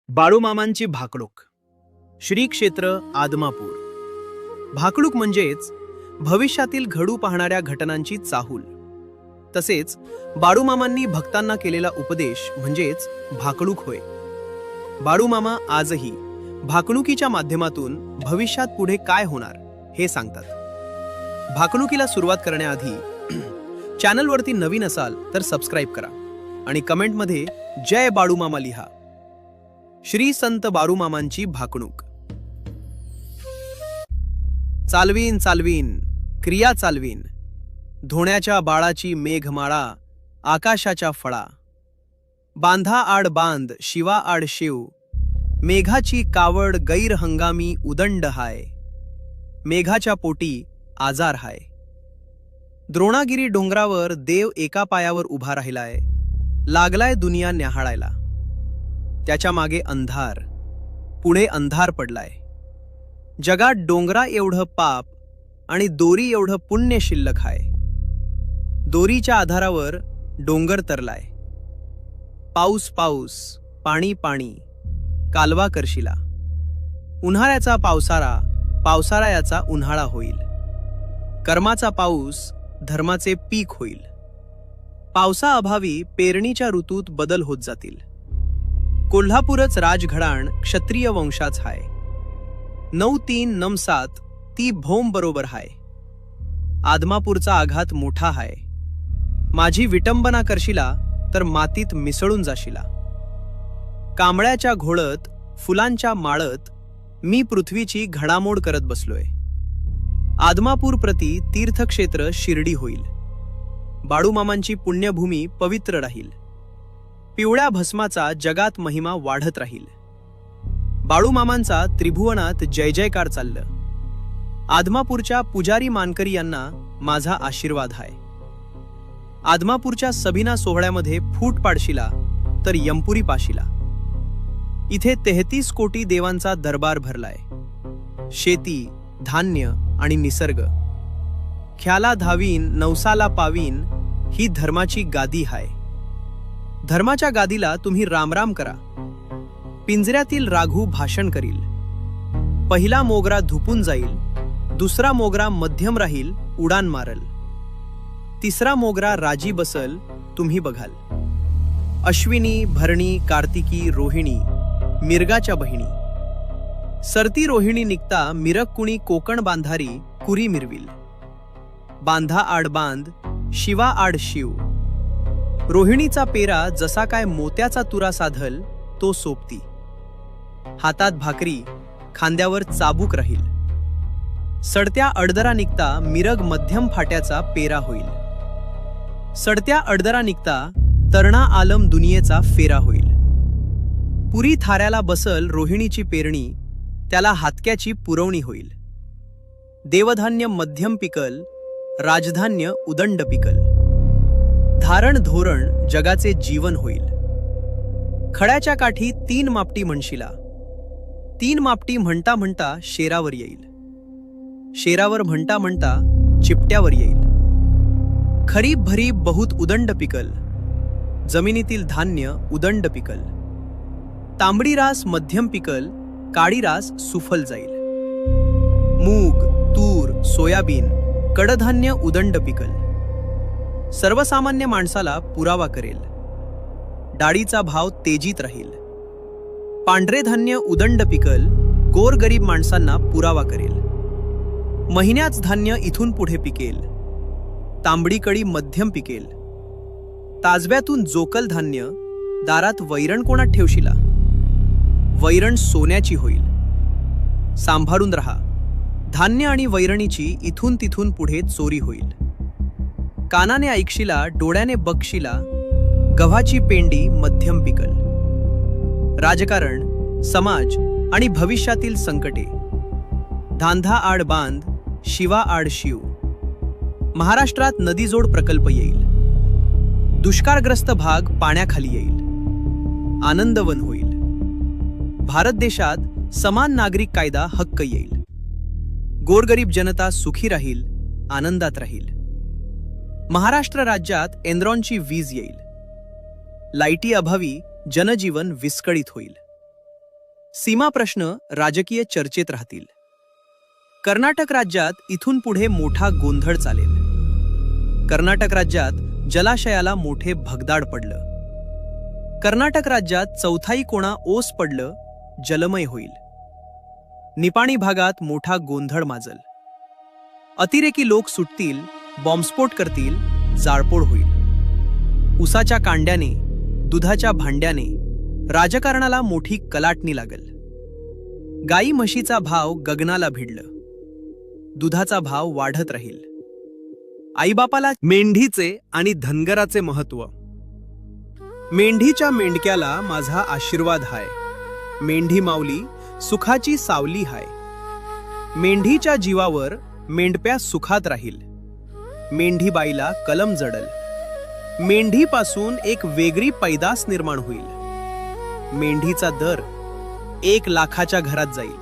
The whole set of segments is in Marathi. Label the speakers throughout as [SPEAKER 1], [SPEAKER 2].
[SPEAKER 1] बाळूमामांची भाकणूक. श्री क्षेत्र आदमापूर. भाकणूक म्हणजेच भविष्यातील घडू पाहणाऱ्या घटनांची चाहूल. तसेच बाळूमामांनी भक्तांना केलेला उपदेश म्हणजेच भाकणूक होय. बाळूमामा आजही भाकणुकीच्या माध्यमातून भविष्यात पुढे काय होणार हे सांगतात. भाकणुकीला सुरुवात करण्याआधी चॅनलवरती नवीन असाल तर सबस्क्राईब करा आणि कमेंटमध्ये जय बाळूमामा लिहा. श्री संत बाळूमामांची भाकणूक. चालवीन चालवीन क्रिया चालवीन, धोण्याच्या बाळाची मेघमाळा आकाशाच्या फळा. बांधा आड बांध शिवा आड शिव, मेघाची कावड गैर हंगामी उदंड हाय. मेघाच्या पोटी आजार हाय. द्रोणागिरी डोंगरावर देव एका पायावर उभा राहिलाय, लागलाय दुनिया न्याहाळायला. त्याच्या मागे अंधार, पुढे अंधार पडलाय. जगात डोंगरा एवढं पाप आणि दोरी एवढं पुण्य शिल्लक आहे. दोरीच्या आधारावर डोंगर तरलाय. पाऊस पाऊस पाणी पाणी कालवा करशिला. उन्हाळ्याचा पावसाळा, पावसाळ्याचा उन्हाळा होईल. कर्माचा पाऊस धर्माचे पीक होईल. पावसाअभावी पेरणीच्या ऋतूत बदल होत जातील. कोल्हापूरच राजघराण क्षत्रिय वंशाच हाय. 9-3-9-7 ती भोम बरोबर हाय. आदमापूरचा आघात मोठा हाय. माझी विटंबना करशिला तर मातीत मिसळून जाशिला. कांबळ्याच्या घोळत फुलांच्या माळत मी पृथ्वीची घडामोड करत बसलोय. आदमापूर प्रति तीर्थक्षेत्र शिर्डी होईल. बाळूमामांची पुण्यभूमी पवित्र राहील. पिवळ्या भस्माचा जगात महिमा वाढत राहील. बाळूमामांचा त्रिभुवनात जय जयकार चाललं. आदमापूरच्या पुजारी मानकरी यांना माझा आशीर्वाद आहे. आदमापूरच्या सभिना सोहळ्यामध्ये फूट पाडशिला तर यमपुरी पाशिला. इथे 33 कोटी देवांचा दरबार भरलाय. शेती, धान्य आणि निसर्ग. ख्याला धावीन नवसाला पावीन ही धर्माची गादी हाय. धर्माच्या गादीला तुम्ही रामराम करा. पिंजऱ्यातील राघू भाषण करील. पहिला मोगरा धुपून जाईल, दुसरा मोगरा मध्यम राहील, उडान मारल. तिसरा मोगरा राजी बसल, तुम्ही बघाल. अश्विनी, भरणी, कार्तिकी, रोहिणी मिरगाच्या बहिणी. सरती रोहिणी निघता मिरग कुणी कोकण बांधारी कुरी मिरविल. बांधा आड बांध शिवा आड शिव. रोहिणीचा पेरा जसा काय मोत्याचा तुरा साधल तो सोबती. हातात भाकरी, खांद्यावर चाबूक राहील. सडत्या अडदरा निघता मिरग मध्यम फाट्याचा पेरा होईल. सडत्या अडदरा निघता तरणा आलम दुनियेचा फेरा होईल. पुरी थाऱ्याला बसल रोहिणीची पेरणी, त्याला हातक्याची पुरवणी होईल. देवधान्य मध्यम पिकल, राजधान्य उदंड पिकल. धारण धोरण जगाचे जीवन होईल. खड्याच्या काठी 3 मापटी म्हणशिला. 3 मापटी म्हणता म्हणता शेरावर येईल. शेरावर म्हणता म्हणता चिपट्यावर येईल. खरीप भरीप बहुत उदंड पिकल, जमिनीतील धान्य उदंड पिकल. तांबडी रास मध्यम पिकल, काळी रास सुफल जाईल. मूग, तूर, सोयाबीन, कडधान्य उदंड पिकल. सर्वसामान्य माणसाला पुरावा करेल. डाळीचा भाव तेजीत राहील. पांढरे धान्य उदंड पिकल, गोरगरीब माणसांना पुरावा करेल. महिन्याच धान्य इथून पुढे पिकेल. तांबडी कळी मध्यम पिकेल. ताजव्यातून जोकल धान्य, दारात वैरण कोणात ठेवशिला. वैरण सोन्याची होईल. सांभाळून रहा. धान्य आणि वैरणीची इथून तिथून पुढे चोरी होईल. कानाने ऐकशिला, डोळ्याने बघशिला, गव्हाची पेंडी मध्यम पिकल. राजकारण, समाज आणि भविष्यातील संकटे. धांधा आड बांध शिवा आड शिव. महाराष्ट्रात नदीजोड प्रकल्प येईल. दुष्काळग्रस्त भाग पाण्याखाली येईल. आनंदवन होईल. भारत देशात समान नागरिक कायदा हक्क येईल. गोरगरीब जनता सुखी राहील, आनंदात राहील. महाराष्ट्र राज्यात एनरॉनची वीज येईल. लाईटी अभावी जनजीवन विस्कळीत होईल. सीमा प्रश्न राजकीय चर्चेत राहतील. कर्नाटक राज्यात इथून पुढे मोठा गोंधळ चालेल. कर्नाटक राज्यात जलाशयाला मोठे भगदाड पडलं. कर्नाटक राज्यात चौथाई कोणा ओस पडलं, जलमय होईल. निपाणी भागात मोठा गोंधळ माजल. अतिरेकी लोक सुटतील, बॉम्बस्फोट करतील, जाळपोळ होईल. उसाच्या कांड्याने, दुधाच्या भांड्याने राजकारणाला मोठी कलाटणी लागल. गाई म्हशीचा भाव गगनाला भिडलं. दुधाचा भाव वाढत राहील. आईबापाला मेंढीचे आणि धनगराचे महत्व. मेंढीच्या मेंढक्याला माझा आशीर्वाद हाय. मेंढी माऊली सुखाची सावली हाय. मेंढीच्या जीवावर मेंढप्या सुखात राहील. मेंढीबाईला कलम जडल. मेंढीपासून एक वेगळी पैदास निर्माण होईल. मेंढीचा दर 1,00,000च्या घरात जाईल.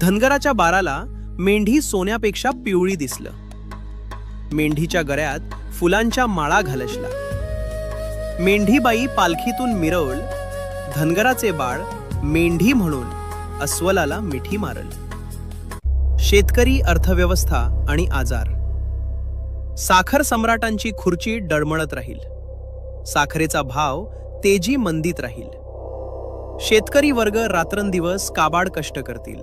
[SPEAKER 1] धनगराच्या बाराला मेंढी सोन्यापेक्षा पिवळी दिसलं. मेंढीच्या गळ्यात फुलांच्या माळा घालशला. मेंढीबाई पालखीतून मिरवल. धनगराचे बाळ मेंढी म्हणून अस्वलाला मिठी मारल. शेतकरी, अर्थव्यवस्था आणि आजार. साखर सम्राटांची खुर्ची डळमळत राहील. साखरेचा भाव तेजी मंदीत राहील. शेतकरी वर्ग रात्रंदिवस काबाड कष्ट करतील.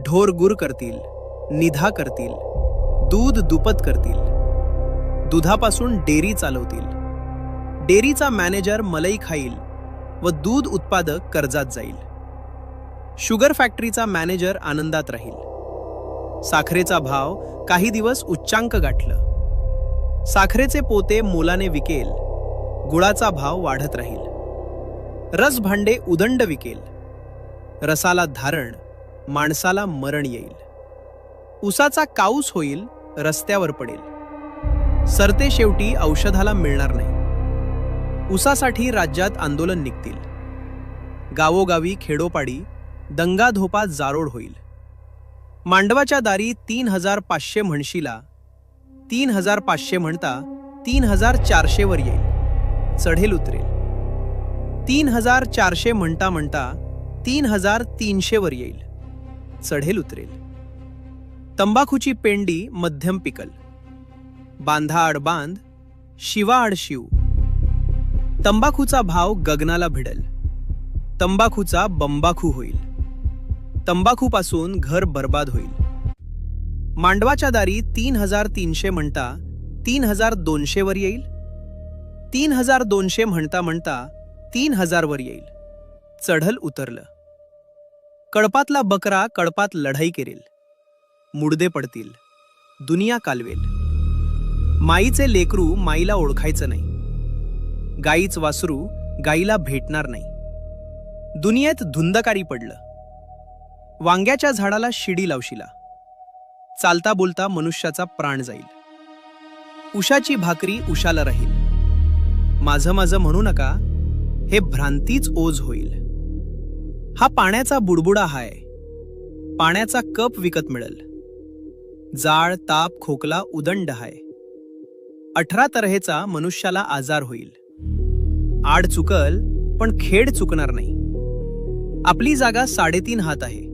[SPEAKER 1] ढोर गुर करतील, निधा करतील, दूध दुपत करतील. दुधापासून डेअरी चालवतील. डेअरीचा मॅनेजर मलाई खाईल व दूध उत्पादक कर्जात जाईल. शुगर फॅक्टरीचा मॅनेजर आनंदात राहील. साखरेचा भाव काही दिवस उच्चांक गाठलं. साखरेचे पोते मोलाने विकेल. गुळाचा भाव वाढत राहील. रस भांडे उदंड विकेल. रसाला धारण, माणसाला मरण येईल. उसाचा काऊस होईल, रस्त्यावर पडेल. सरते शेवटी औषधाला मिळणार नाही. उसासाठी राज्यात आंदोलन निघतील. गावोगावी खेडोपाडी दंगाधोपा जारोड होईल. मांडवाच्या दारी 3,500 म्हणशीला 3,500 म्हणता 3,400 वर येईल. चढेल उतरेल. 3,400 म्हणता म्हणता 3,300 वर येईल. चढेल उतरेल. तंबाखूची पेंडी मध्यम पिकल. बांधा आड बांध, शिवा आड शिव. तंबाखूचा भाव गगनाला भिडल. तंबाखूचा बंबाखू होईल. तंबाखूपासून घर बर्बाद होईल. मांडवाच्या दारी 3,300 म्हणता 3,200 वर येईल. 3,200 म्हणता म्हणता 3,000 वर येईल. चढल उतरलं. कळपातला बकरा कळपात लढाई करेल. मुडदे पडतील. दुनिया कालवेल. माईचे लेकरू माईला ओळखायचं नाही. गाईच वासरू गाईला भेटणार नाही. दुनियेत धुंदकारी पडलं. वांग्याच्या झाडाला शिडी लावशिला. चालता बोलता मनुष्याचा प्राण जाईल. उशाची भाकरी उशाला राहील. माझं माझं म्हणू नका, हे भ्रांतीच ओझ होईल. हा पाण्याचा बुडबुडा हाय. पाण्याचा कप विकत मिळल. जाळ, ताप, खोकला उदंड हाय. 18 तऱ्हेचा मनुष्याला आजार होईल. आड चुकल पण खेड चुकणार नाही. आपली जागा 3.5 हात आहे.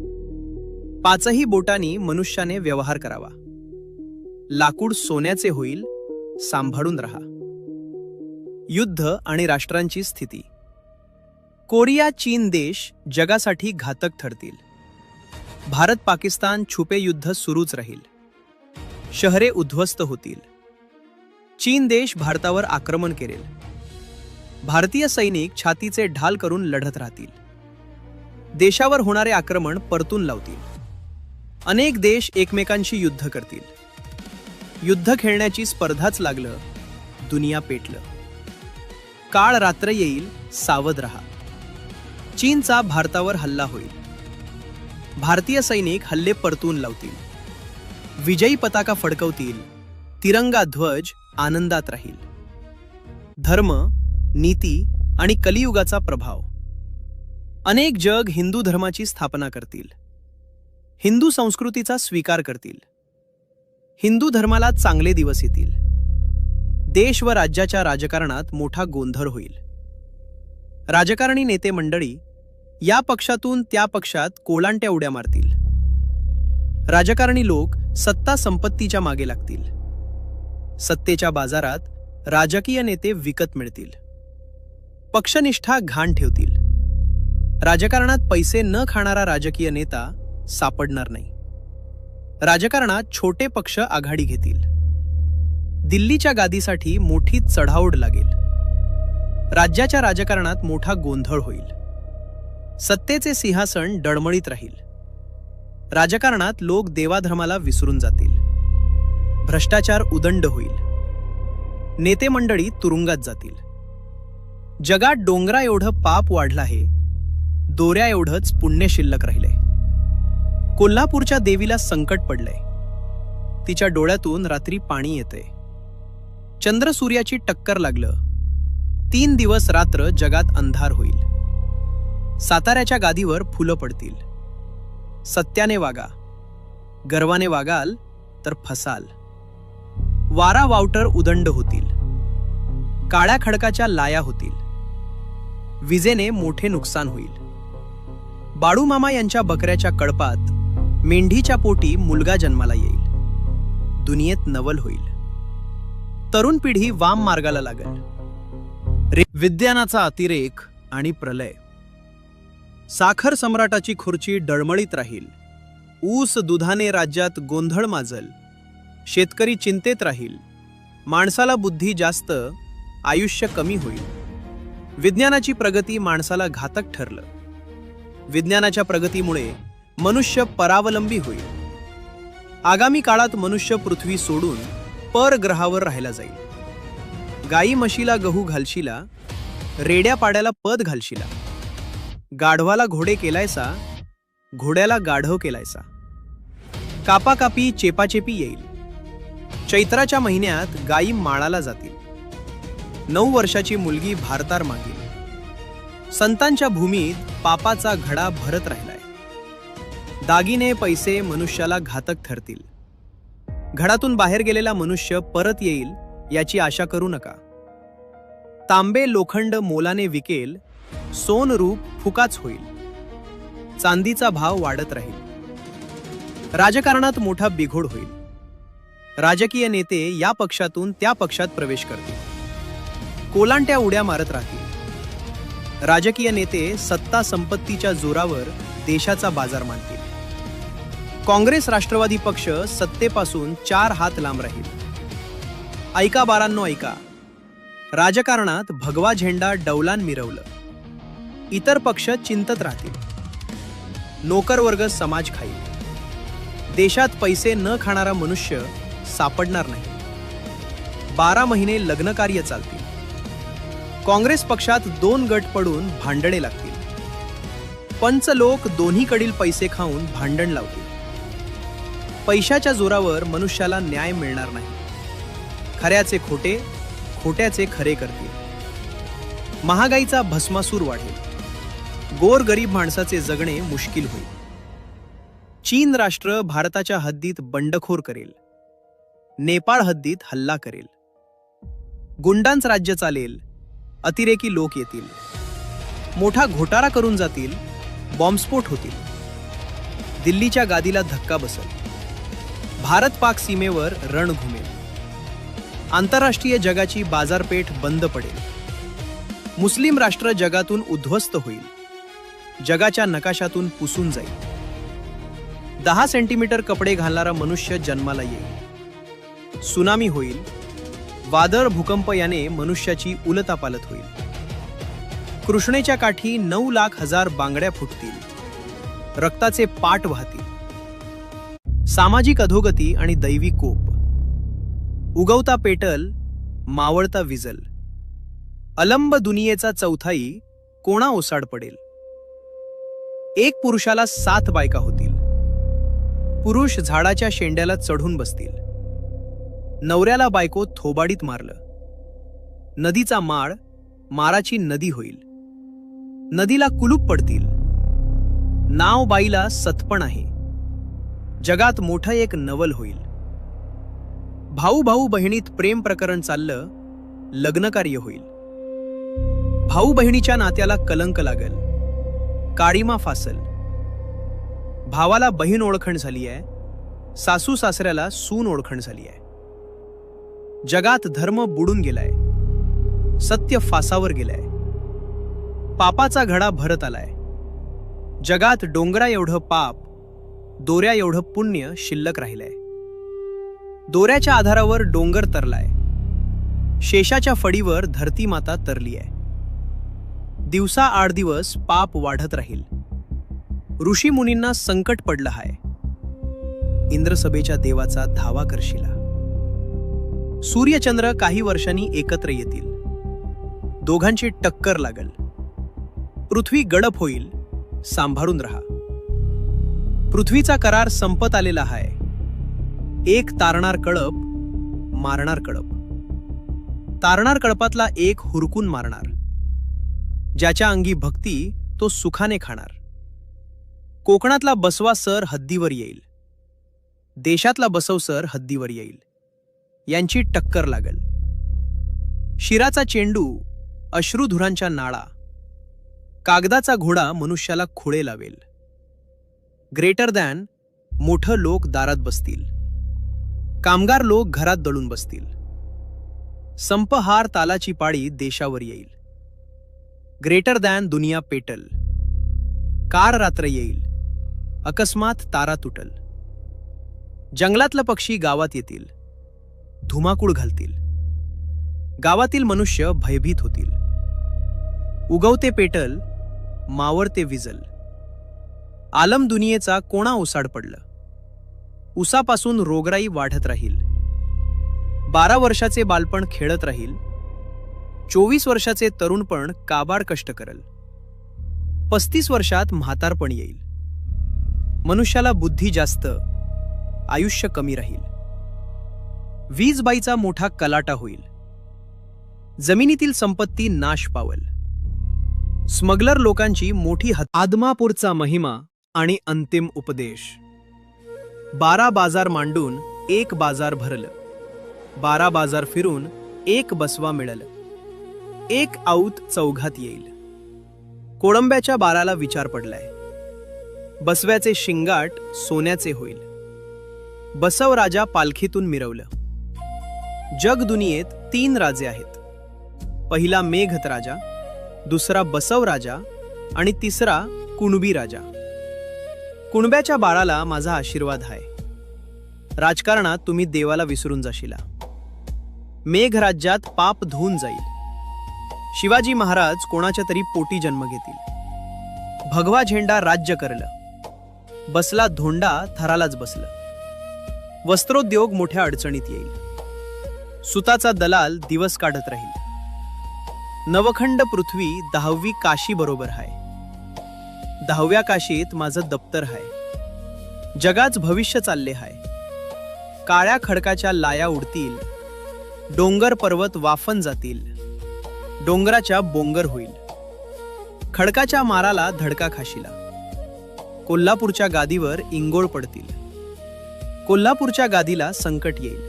[SPEAKER 1] 5ही बोटांनी मनुष्याने व्यवहार करावा. लाकूड सोन्याचे होईल, सांभाळून राहा. युद्ध आणि राष्ट्रांची स्थिती. कोरिया, चीन देश जगासाठी घातक ठरतील. भारत पाकिस्तान छुपे युद्ध सुरूच राहील. शहरे उद्ध्वस्त होतील. चीन देश भारतावर आक्रमण करेल. भारतीय सैनिक छातीचे ढाल करून लढत राहतील. देशावर होणारे आक्रमण परतून लावतील. अनेक देश एकमेकांशी युद्ध करतील. युद्ध खेळण्याची स्पर्धाच लागलं, दुनिया पेटलं. काळ रात्र येईल, सावध रहा. चीनचा भारतावर हल्ला होईल. भारतीय सैनिक हल्ले परतून लावतील. विजयी पताका फडकवतील. तिरंगा ध्वज आनंदात राहील. धर्म, नीती आणि कलियुगाचा प्रभाव. अनेक जग हिंदू धर्माची स्थापना करतील. हिंदू संस्कृतीचा स्वीकार करतील. हिंदू धर्माला चांगले दिवस येतील. देश व राज्याच्या राजकारणात मोठा गोंधळ होईल. राजकारणी नेते मंडळी या पक्षातून त्या पक्षात कोलांट्या उड्या मारतील. राजकारणी लोक सत्ता संपत्तीच्या मागे लागतील. सत्तेच्या बाजारात राजकीय नेते विकत मिळतील. पक्षनिष्ठा घाण ठेवतील. राजकारणात पैसे न खाणारा राजकीय नेता सापडणार नाही. राजकारणात छोटे पक्ष आघाडी घेतील. दिल्लीच्या गादीसाठी मोठी चढाओढ लागेल. राज्याच्या राजकारणात मोठा गोंधळ होईल. सत्तेचे सिंहासन डळमळीत राहील. राजकारणात लोक देवाधर्माला विसरून जातील. भ्रष्टाचार उदंड होईल. नेते मंडळी तुरुंगात जातील. जगात डोंगरा एवढं पाप वाढलं आहे, दोऱ्या एवढंच पुण्य शिल्लक राहिलंय. कोल्हापूरच्या देवीला संकट पडलंय. तिच्या डोळ्यातून रात्री पाणी येतंय. चंद्र सूर्याची टक्कर लागलं. 3 दिवस रात्र जगात अंधार होईल. साताऱ्याच्या गादीवर फुलं पडतील. सत्याने वागा. गर्वाने वागाल तर फसाल. वारा वावटर उदंड होतील. काळ्या खडकाच्या लाया होतील. विजेने मोठे नुकसान होईल. बाळूमामा यांच्या बकऱ्याच्या कळपात मेंढीच्या पोटी मुलगा जन्माला येईल. दुनियेत नवल होईल. तरुण पिढी वाम मार्गाला लागेल. विज्ञानाचा अतिरेक आणि प्रलय. साखर सम्राटाची खुर्ची डळमळीत राहील. ऊस दुधाने राज्यात गोंधळ माजल. शेतकरी चिंतेत राहील. माणसाला बुद्धी जास्त, आयुष्य कमी होईल. विज्ञानाची प्रगती माणसाला घातक ठरलं. विज्ञानाच्या प्रगतीमुळे मनुष्य परावलंबी होईल. आगामी काळात मनुष्य पृथ्वी सोडून परग्रहावर राहायला जाईल. गाई म्हशीला गहू घालशिला, रेड्या पाड्याला पद घालशिला. गाढवाला घोडे केलायसा, घोड्याला गाढव केलायसा. कापाकापी चेपाचेपी येईल. चैत्राच्या महिन्यात गायी माळाला जातील. 9 वर्षाची मुलगी भारतार मागेल. संतांच्या भूमीत पापाचा घडा भरत राहिलाय. दागिने पैसे मनुष्याला घातक ठरतील. घडातून बाहेर गेलेला मनुष्य परत येईल याची आशा करू नका. तांबे लोखंड मोलाने विकेल, सोन रूप फुकाच होईल. चांदीचा भाव वाढत राहील. राजकारणात मोठा बिघोड होईल. राजकीय नेते या पक्षातून त्या पक्षात प्रवेश करतील. कोलांट्या उड्या मारत राहतील. राजकीय नेते सत्ता संपत्तीच्या जोरावर देशाचा बाजार मानतील. काँग्रेस राष्ट्रवादी पक्ष सत्तेपासून 4 हात लांब राहील. ऐका बारांनो ऐका. राजकारणात भगवा झेंडा डौलान मिरवलं. इतर पक्ष चिंतत राहतील. नोकरवर्ग समाज खाईल. देशात पैसे न खाणारा मनुष्य सापडणार नाही. 12 महिने लग्नकार्य चालतील. काँग्रेस पक्षात 2 गट पडून भांडणे लागतील. पंच लोक दोन्हीकडील पैसे खाऊन भांडण लावतील. पैशाच्या जोरावर मनुष्याला न्याय मिळणार नाही. खऱ्याचे खोटे, खोट्याचे खरे करतील. महागाईचा भस्मासूर वाढेल. गोर गरीब माणसाचे जगणे मुश्किल होईल. चीन राष्ट्र भारताच्या हद्दीत बंडखोर करेल. नेपाळ हद्दीत हल्ला करेल. गुंडांच राज्य चालेल. अतिरेकी लोक येतील. मोठा घोटाळा करून जातील. बॉम्बस्फोट होतील. दिल्लीच्या गादीला धक्का बसेल. भारत पाक सीमेवर रण घुमेल. आंतरराष्ट्रीय जगाची बाजारपेठ बंद पडेल. मुस्लिम राष्ट्र जगातून उद्ध्वस्त होईल. जगाच्या नकाशातून पुसून जाईल. 10 सेंटीमीटर कपडे घालणारा मनुष्य जन्माला येईल. सुनामी होईल. वादळ भूकंप याने मनुष्याची उलतापालत होईल. कृष्णेच्या काठी 9,00,000 बांगड्या फुटतील. रक्ताचे पाट वाहतील. सामाजिक अधोगती आणि दैवी कोप. उगवता पेटल, मावळता विजल. अलंब दुनियेचा चौथाई कोणा ओसाड पडेल. एक पुरुषाला 7 बायका होतील. पुरुष झाडाच्या शेंड्याला चढून बसतील. नवऱ्याला बायको थोबाडीत मारलं. नदीचा माळ माराची नदी होईल. नदीला कुलूप पडतील. नाव बाईला सतपण आहे. जगात मोठं एक नवल होईल. भाऊ भाऊ बहिणीत प्रेम प्रकरण चाललं, लग्नकार्य होईल. भाऊ बहिणीच्या नात्याला कलंक लागेल. काळीमा फासल. भावाला बहीण ओळखण झाली आहे, सासू सासऱ्याला सून ओळखण झाली आहे. जगात धर्म बुडून गेलाय, सत्य फासावर गेलाय. पापाचा घडा भरत आलाय. जगात डोंगरा एवढं पाप, दोऱ्या एवढं पुण्य शिल्लक राहिलंय. दोऱ्याच्या आधारावर डोंगर तरलाय, शेषाच्या फडीवर धरती माता तरली आहे. दिवसा आठ दिवस पाप वाढत राहील. ऋषी मुनींना संकट पडलं हाय. इंद्रसभेच्या देवाचा धावा करशिला. सूर्यचंद्र काही वर्षांनी एकत्र येतील. दोघांची टक्कर लागल. पृथ्वी गडप होईल, सांभाळून राहा. पृथ्वीचा करार संपत आलेला आहे. एक तारणार कळप, मारणार कळप. तारणार कळपातला एक हुरकून मारणार. ज्याच्या अंगी भक्ती तो सुखाने खाणार. कोकणातला बसवा सर हद्दीवर येईल. देशातला बसव सर हद्दीवर येईल. यांची टक्कर लागल. शिराचा चेंडू, अश्रुधुरांच्या नाळा. कागदाचा घोडा मनुष्याला खुळे लावेल. ग्रेटर दॅन, मोठं लोक दारात बसतील. कामगार लोक घरात दळून बसतील. संपहार तालाची पाळी देशावर येईल. ग्रेटर दॅन दुनिया पेटल. कार रात्र येईल. अकस्मात तारा तुटल. जंगलातलं पक्षी गावात येतील. धुमाकूळ घालतील. गावातील मनुष्य भयभीत होतील. उगवते पेटल, मावळते विजल. आलम दुनियेचा कोणा ओसाड पडलं. उसापासून रोगराई वाढत राहील. 12 वर्षाचे बालपण खेळत राहील. 24 वर्षाचे तरुणपण काबाड कष्ट करल. 35 वर्षात म्हातारपण येईल. मनुष्याला बुद्धी जास्त, आयुष्य कमी राहील. वीजबाईचा मोठा कलाटा होईल. जमिनीतील संपत्ती नाश पावल. स्मगलर लोकांची मोठी आदमापूरचा महिमा आणि अंतिम उपदेश. 12 बाजार मांडून एक बाजार भरलं. 12 बाजार फिरून एक बसवा मिळालं. एक आऊत चौघात येईल. कोळंब्याच्या बाराला विचार पडलाय. बसव्याचे शिंगाट सोन्याचे होईल. बसव राजा पालखीतून मिरवलं. जग दुनियेत 3 राजे आहेत. पहिला मेघत राजा, दुसरा बसव राजा आणि तिसरा कुणबी राजा. कुणब्याच्या बाळाला माझा आशीर्वाद आहे. राजकारणात तुम्ही देवाला विसरून जाशीला. मेघराज्यात पाप धुवून जाईल. शिवाजी महाराज कोणाच्या तरी पोटी जन्म घेतील. भगवा झेंडा राज्य करलं. बसला धोंडा थरालाच बसलं. वस्त्रोद्योग मोठ्या अडचणीत येईल. सुताचा दलाल दिवस काढत राहील. नवखंड पृथ्वी 10वी काशी बरोबर आहे. 10व्या काशीत माझं दप्तर आहे. जगाच भविष्य चालले आहे. काळ्या खडकाच्या लाया उडतील. डोंगर पर्वत वाफन जातील. डोंगराच्या बोंगर होईल. खडकाच्या माराला धडका खाशीला. कोल्हापूरच्या गादीवर इंगोळ पडतील. कोल्हापूरच्या गादीला संकट येईल.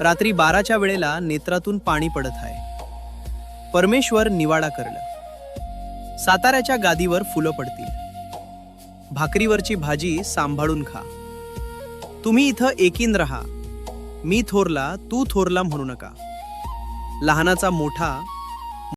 [SPEAKER 1] रात्री 12च्या वेळेला नेत्रातून पाणी पडत आहे. परमेश्वर निवाडा करलं. साताऱ्याच्या गादीवर फुलं पडतील. भाकरीवरची भाजी सांभाळून खा. तुम्ही इथं एकीन रहा. मी थोरला तू थोरला म्हणू नका. लहानाचा मोठा